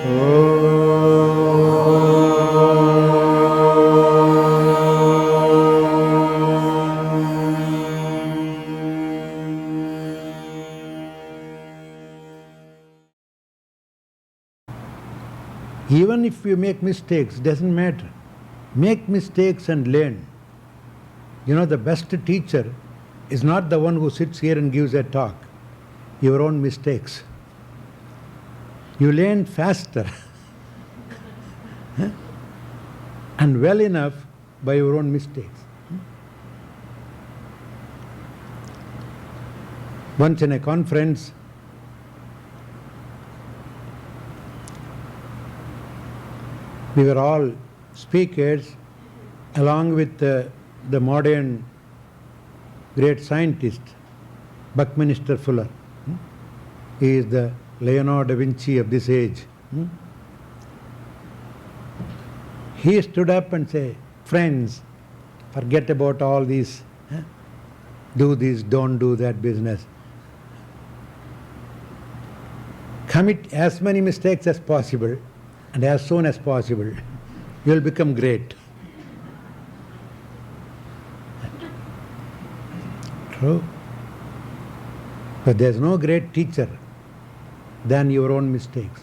Even if you make mistakes, doesn't matter. Make mistakes and learn. You know, the best teacher is not the one who sits here and gives a talk. Your own mistakes. You learn faster and well enough by your own mistakes. Once in a conference, we were all speakers along with the modern great scientist, Buckminster Fuller. He is the Leonardo da Vinci of this age. He stood up and said, "Friends, forget about all these, do this, don't do that business. Commit as many mistakes as possible, and as soon as possible, you will become great." True. But there is no great teacher than your own mistakes.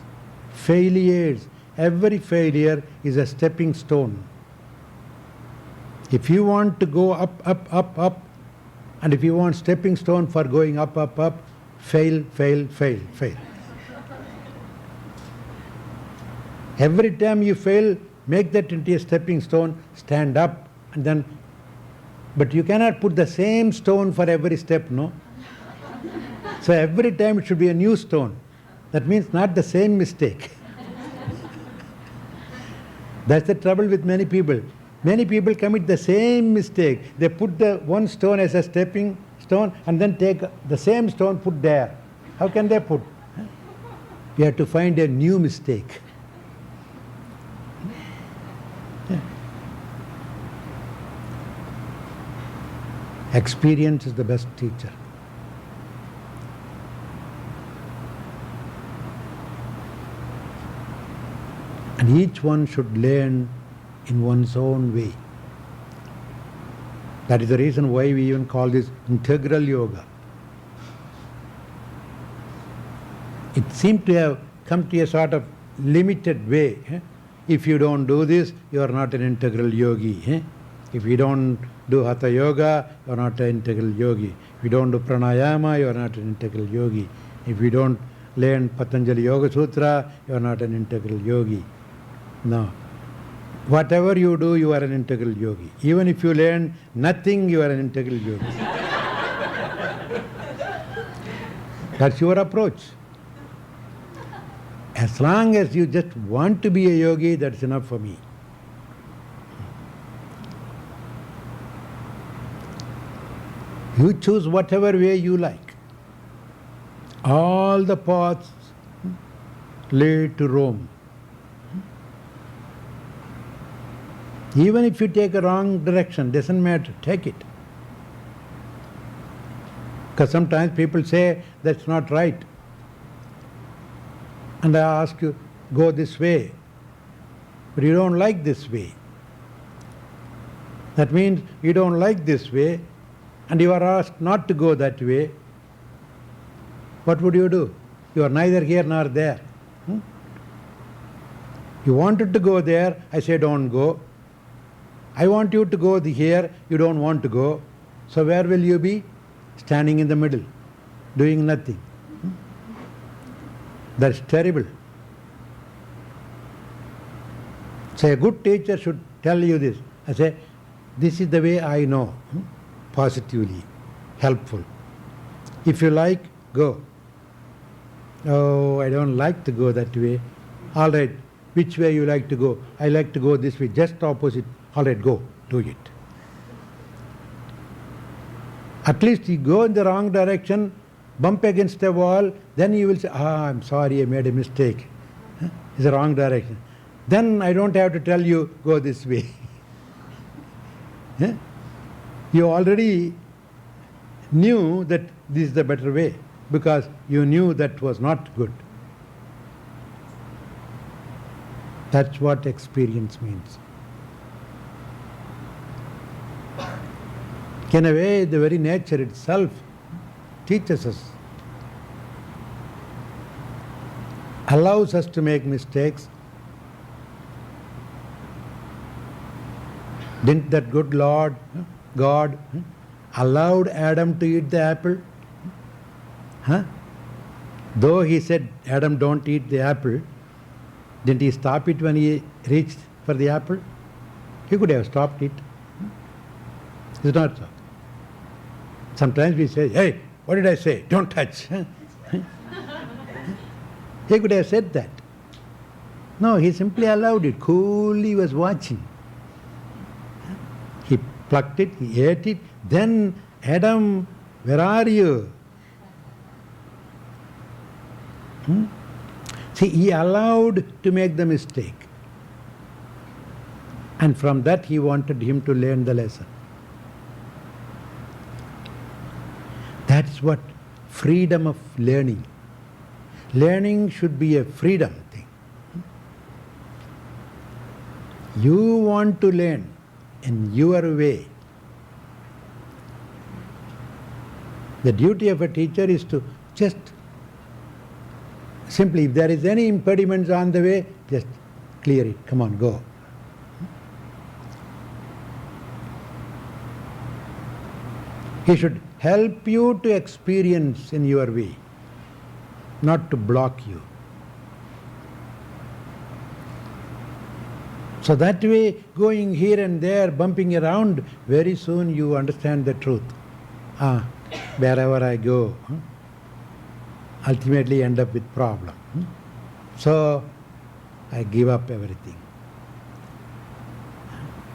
Failures, every failure is a stepping stone. If you want to go up, up, up, up, and if you want stepping stone for going up, up, up, fail, fail, fail, fail. Every time you fail, make that into a stepping stone, stand up, and then, but you cannot put the same stone for every step, no? So every time it should be a new stone. That means not the same mistake. That's the trouble with many people. Many people commit the same mistake. They put the one stone as a stepping stone and then take the same stone, put there. How can they put? You have to find a new mistake. Experience is the best teacher. And each one should learn in one's own way. That is the reason why we even call this integral yoga. It seems to have come to a sort of limited way. If you don't do this, you are not an integral yogi. If you don't do Hatha Yoga, you are not an integral yogi. If you don't do Pranayama, you are not an integral yogi. If you don't learn Patanjali Yoga Sutra, you are not an integral yogi. No. Whatever you do, you are an integral yogi. Even if you learn nothing, you are an integral yogi. That's your approach. As long as you just want to be a yogi, that's enough for me. You choose whatever way you like. All the paths lead to Rome. Even if you take a wrong direction, doesn't matter, take it. Because sometimes people say that's not right. And I ask you, go this way. But you don't like this way. That means you don't like this way, and you are asked not to go that way. What would you do? You are neither here nor there. You wanted to go there, I say don't go. I want you to go here, you don't want to go. So where will you be? Standing in the middle, doing nothing. That's terrible. So a good teacher should tell you this. I say, this is the way I know, positively, helpful. If you like, go. Oh, I don't like to go that way. All right, which way you like to go? I like to go this way, just opposite. All right, go, do it. At least you go in the wrong direction, bump against a wall, then you will say, I'm sorry, I made a mistake. It's the wrong direction. Then I don't have to tell you, go this way. You already knew that this is the better way, because you knew that was not good. That's what experience means. In a way, the very nature itself teaches us, allows us to make mistakes. Didn't that good Lord, God, allowed Adam to eat the apple? Though he said, Adam, don't eat the apple, didn't he stop it when he reached for the apple? He could have stopped it. It's not so. Sometimes we say, hey, what did I say? Don't touch. He could have said that. No, he simply allowed it. Coolly was watching. He plucked it, he ate it. Then, Adam, where are you? See, he allowed to make the mistake. And from that he wanted him to learn the lesson. That's what freedom of learning. Learning should be a freedom thing. You want to learn in your way. The duty of a teacher is to just simply, if there is any impediments on the way, just clear it. Come on, go. He should help you to experience in your way, not to block you. So that way, going here and there, bumping around, very soon you understand the truth. Wherever I go, ultimately end up with problem. So I give up everything.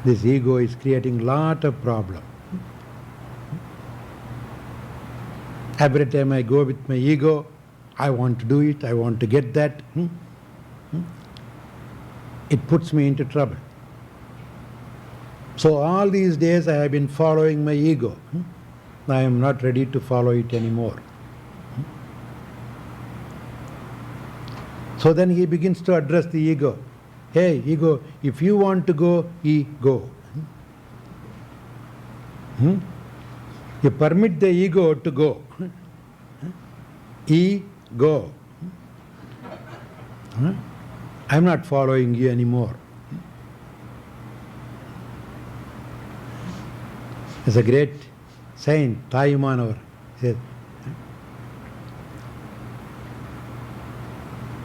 This ego is creating lot of problem. Every time I go with my ego, I want to do it, I want to get that. It puts me into trouble. So all these days I have been following my ego. I am not ready to follow it anymore. So then he begins to address the ego. Hey, ego, if you want to go, go. You permit the ego to go. Go. I'm not following you anymore. There's a great saint, Tayumanor, says,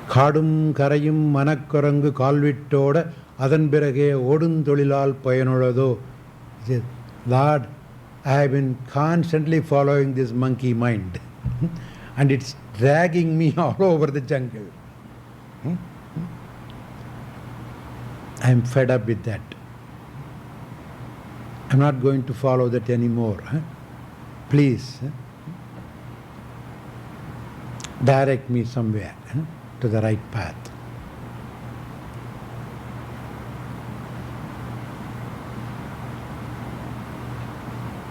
Kadum karayum manakkorangu kalvittoda adan pirage odunthozhilal payanulado. He says, Lord, I have been constantly following this monkey mind and it's dragging me all over the jungle. I am fed up with that. I'm not going to follow that anymore. Please, direct me somewhere to the right path.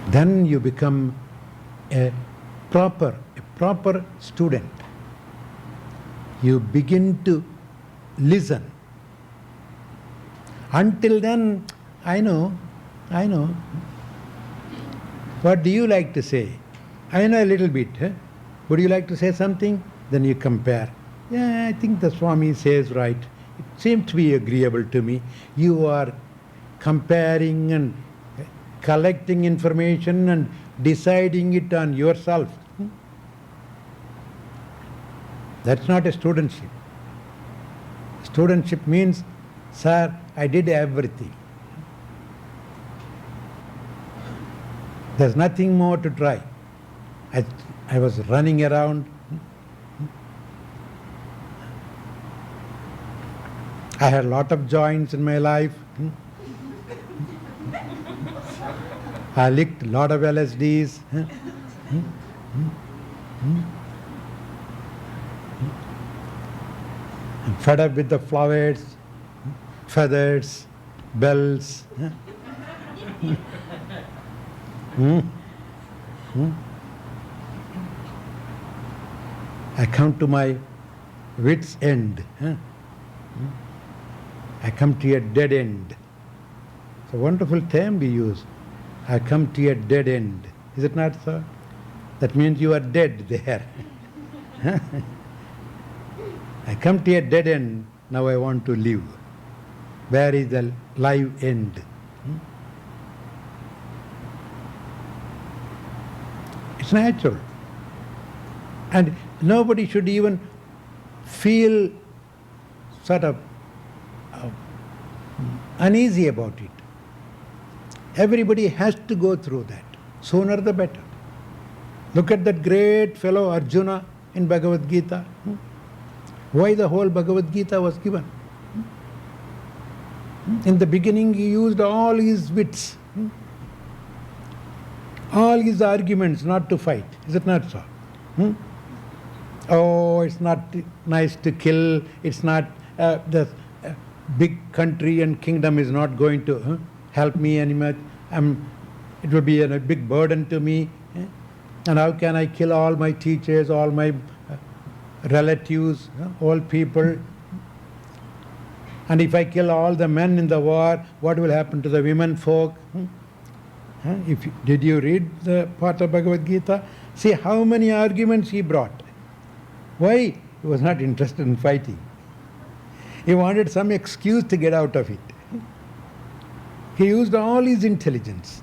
Then you become a proper student. You begin to listen. Until then, I know. What do you like to say? I know a little bit. Would you like to say something? Then you compare. Yeah, I think the Swami says right. It seems to be agreeable to me. You are comparing and collecting information and deciding it on yourself. That's not a studentship. Studentship means, sir, I did everything. There's nothing more to try. I was running around. I had a lot of joints in my life. I licked a lot of LSDs. I'm fed up with the flowers, feathers, bells. I come to my wit's end. I come to a dead end. It's a wonderful term we use. I come to a dead end. Is it not so? That means you are dead there. I come to a dead end, now I want to live. Where is the live end? It's natural. And nobody should even feel sort of uneasy about it. Everybody has to go through that. Sooner the better. Look at that great fellow Arjuna in Bhagavad Gita. Why the whole Bhagavad Gita was given? In the beginning he used all his wits, all his arguments not to fight. Is it not so? Oh, it's not nice to kill, it's not, the big country and kingdom is not going to help me anymore. It will be a big burden to me. And how can I kill all my teachers, all my relatives, all people? And if I kill all the men in the war, what will happen to the women folk? Did you read the part of Bhagavad Gita? See how many arguments he brought. Why? He was not interested in fighting. He wanted some excuse to get out of it. He used all his intelligence.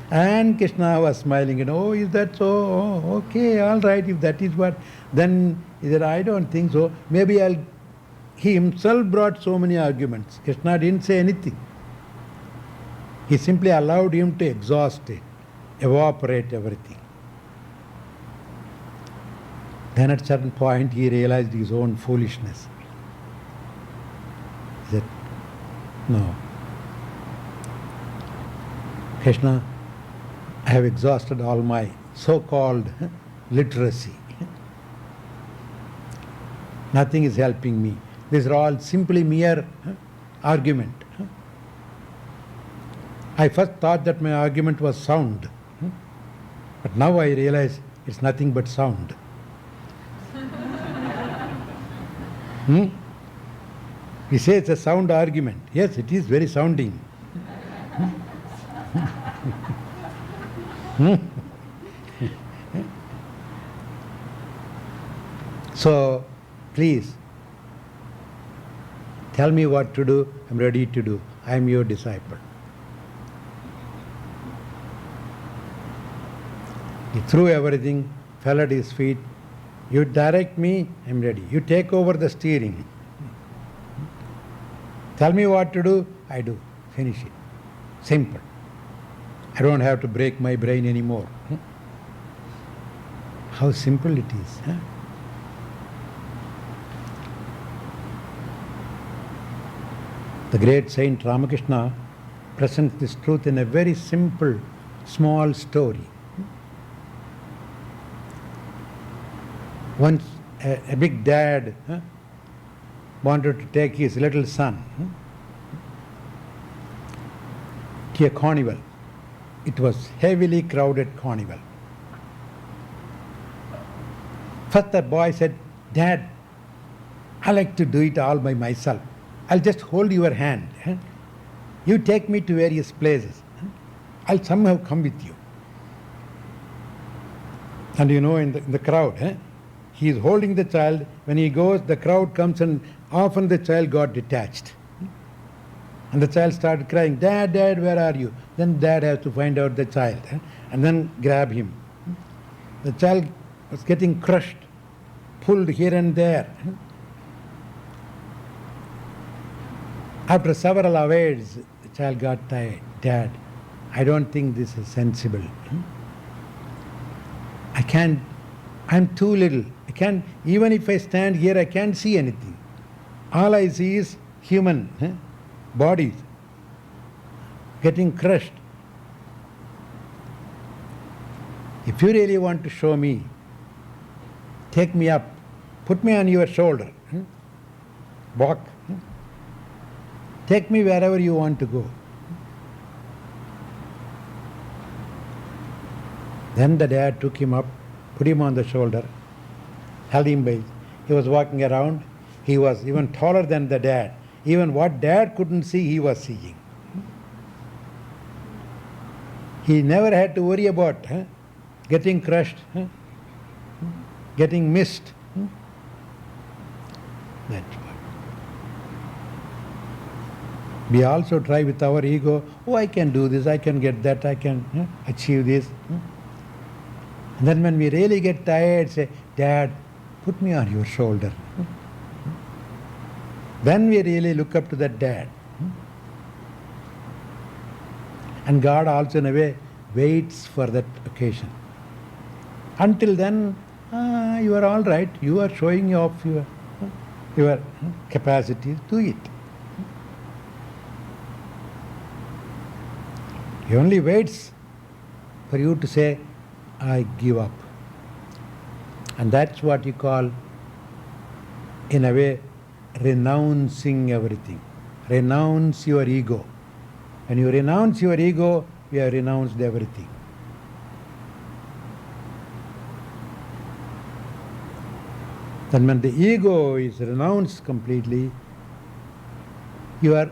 And Krishna was smiling and, oh, is that so? Oh, okay, all right, if that is what. Then he said, I don't think so. Maybe He himself brought so many arguments. Krishna didn't say anything. He simply allowed him to exhaust it, evaporate everything. Then at a certain point he realized his own foolishness. He said, no. Krishna, I have exhausted all my so-called literacy. Nothing is helping me. These are all simply mere argument. I first thought that my argument was sound. But now I realize it's nothing but sound. We say it's a sound argument. Yes, it is very sounding. So, please, tell me what to do, I'm ready to do. I am your disciple. He threw everything, fell at his feet. You direct me, I'm ready. You take over the steering. Tell me what to do, I do. Finish it. Simple. I don't have to break my brain anymore. How simple it is. The great Saint Ramakrishna presents this truth in a very simple, small story. Once a big dad wanted to take his little son to a carnival. It was heavily crowded carnival. First the boy said, Dad, I like to do it all by myself. I'll just hold your hand. You take me to various places. I'll somehow come with you. And you know, in the crowd, he is holding the child. When he goes, the crowd comes and often the child got detached. And the child started crying, Dad, Dad, where are you? Then Dad has to find out the child and then grab him. The child was getting crushed, pulled here and there. After several hours, the child got tired. Dad, I don't think this is sensible. I'm too little. Even if I stand here, I can't see anything. All I see is human bodies getting crushed. If you really want to show me, take me up, put me on your shoulder, walk. Take me wherever you want to go. Then the dad took him up, put him on the shoulder, held him by. He was walking around. He was even taller than the dad. Even what Dad couldn't see, he was seeing. He never had to worry about getting crushed, getting missed. That's what. We also try with our ego, oh, I can do this, I can get that, I can achieve this. And then when we really get tired, say, Dad, put me on your shoulder. Then we really look up to that Dad. And God also in a way waits for that occasion. Until then, you are all right, you are showing off your capacities, do it. He only waits for you to say, I give up. And that's what you call, in a way, renouncing everything. Renounce your ego. When you renounce your ego, you have renounced everything. Then when the ego is renounced completely, you are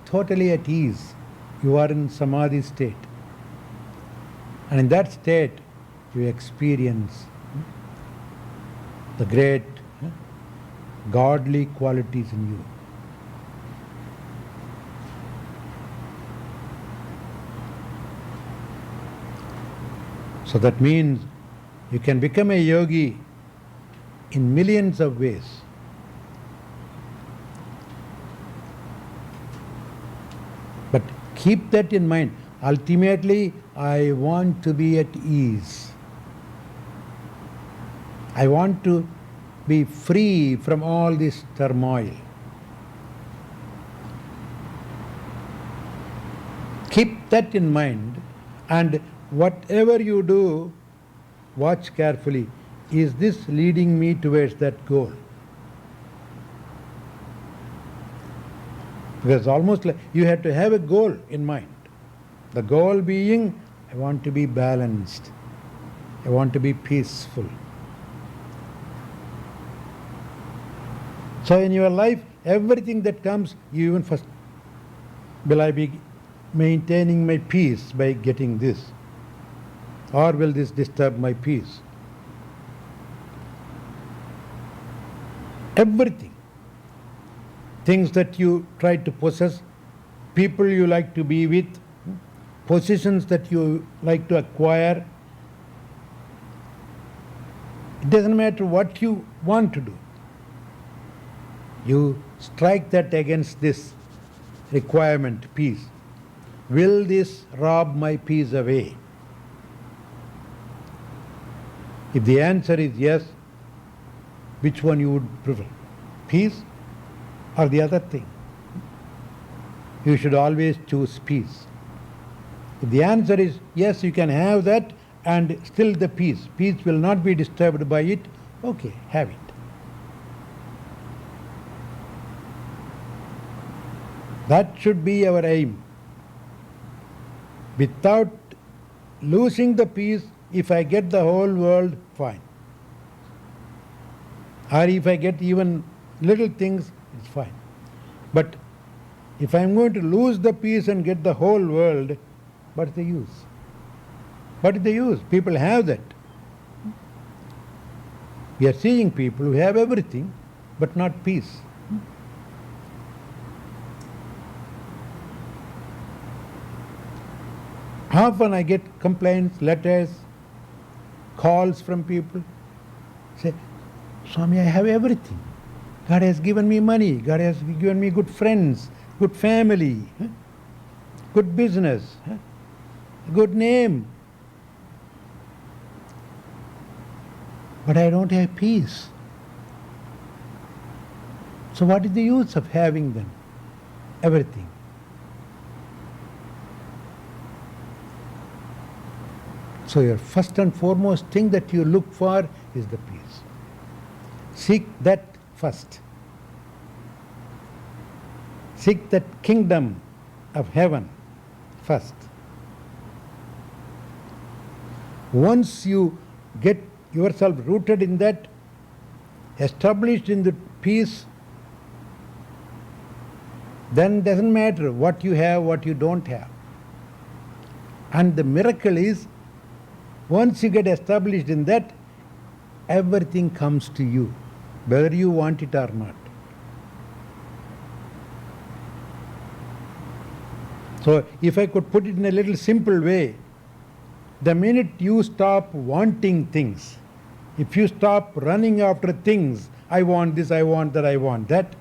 totally at ease. You are in samadhi state. And in that state, you experience the great godly qualities in you. So that means you can become a yogi in millions of ways. But keep that in mind. Ultimately, I want to be at ease. I want to be free from all this turmoil. Keep that in mind, and whatever you do, watch carefully. Is this leading me towards that goal? Because almost like you have to have a goal in mind. The goal being, I want to be balanced. I want to be peaceful. So in your life, everything that comes, you even first, will I be maintaining my peace by getting this? Or will this disturb my peace? Everything. Things that you try to possess, people you like to be with, positions that you like to acquire. It doesn't matter what you want to do. You strike that against this requirement, peace. Will this rob my peace away? If the answer is yes, which one you would prefer? Peace or the other thing? You should always choose peace. If the answer is yes, you can have that and still the peace. Peace will not be disturbed by it. Okay, have it. That should be our aim. Without losing the peace, if I get the whole world, fine. Or if I get even little things, it's fine. But if I'm going to lose the peace and get the whole world, what's the use? What is the use? People have that. We are seeing people who have everything, but not peace. Often I get complaints, letters, calls from people. Say, Swami, I have everything. God has given me money. God has given me good friends, good family, good business, good name. But I don't have peace. So what is the use of having them? Everything. So your first and foremost thing that you look for is the peace. Seek that first. Seek that kingdom of heaven first. Once you get yourself rooted in that, established in the peace, Then doesn't matter what you have, what you don't have. And the miracle is, once you get established in that, everything comes to you, whether you want it or not. So if I could put it in a little simple way, the minute you stop wanting things, if you stop running after things, I want this, I want that, I want that,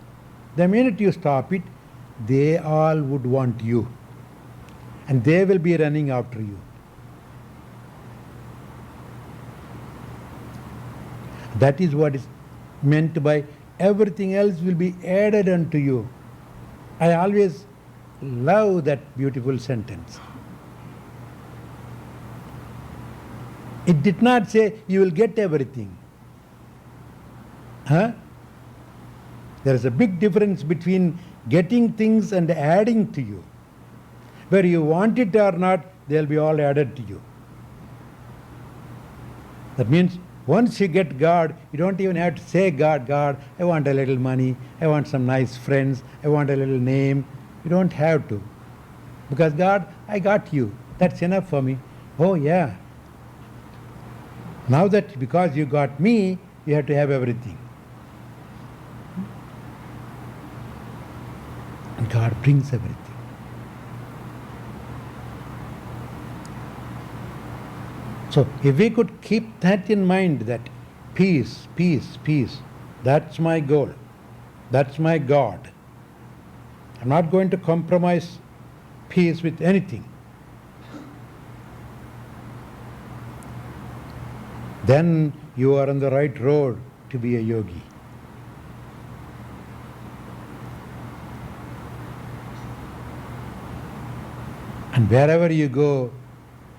the minute you stop it, they all would want you. And they will be running after you. That is what is meant by everything else will be added unto you. I always love that beautiful sentence. It did not say you will get everything. There is a big difference between getting things and adding to you. Whether you want it or not, they will be all added to you. That means once you get God, you don't even have to say, God, I want a little money, I want some nice friends, I want a little name. You don't have to. Because God, I got you. That's enough for me. Oh yeah. Now that because you got me, you have to have everything. And God brings everything. So if we could keep that in mind, that peace, peace, peace, that's my goal. That's my God. I'm not going to compromise peace with anything. Then you are on the right road to be a yogi. And wherever you go,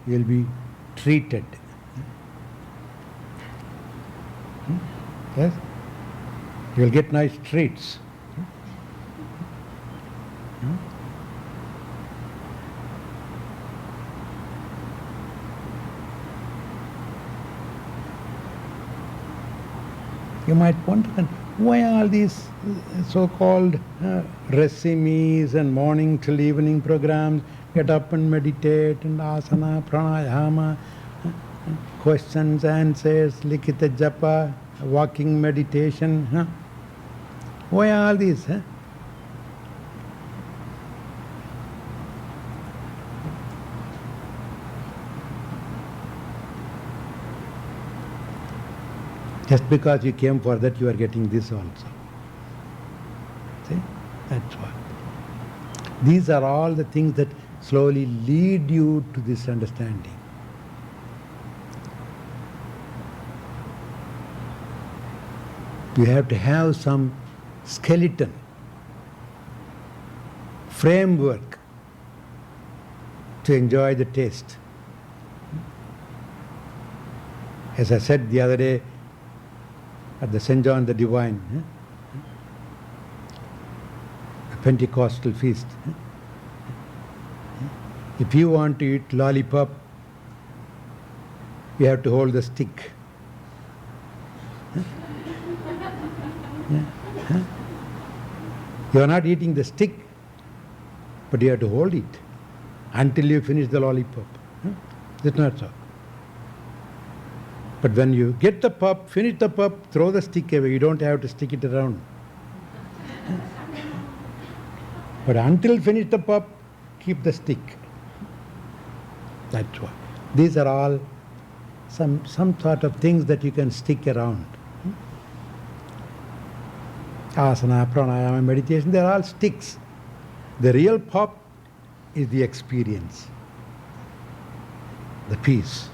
you'll be treated. Yes? You'll get nice treats. You might wonder, why all these so-called resumes and morning till evening programs, get up and meditate and asana, pranayama, questions, answers, likita japa, walking meditation. Why all these? Just because you came for that, you are getting this also. See? That's what. These are all the things that slowly lead you to this understanding. You have to have some skeleton, framework to enjoy the taste. As I said the other day, at the St. John the Divine, a Pentecostal feast. If you want to eat lollipop, you have to hold the stick. You are not eating the stick, but you have to hold it until you finish the lollipop. It's not so. But when you get the pup, finish the pup, throw the stick away. You don't have to stick it around. But until finish the pup, keep the stick. That's what. These are all some sort of things that you can stick around. Asana, pranayama, meditation, they're all sticks. The real pop is the experience, the peace.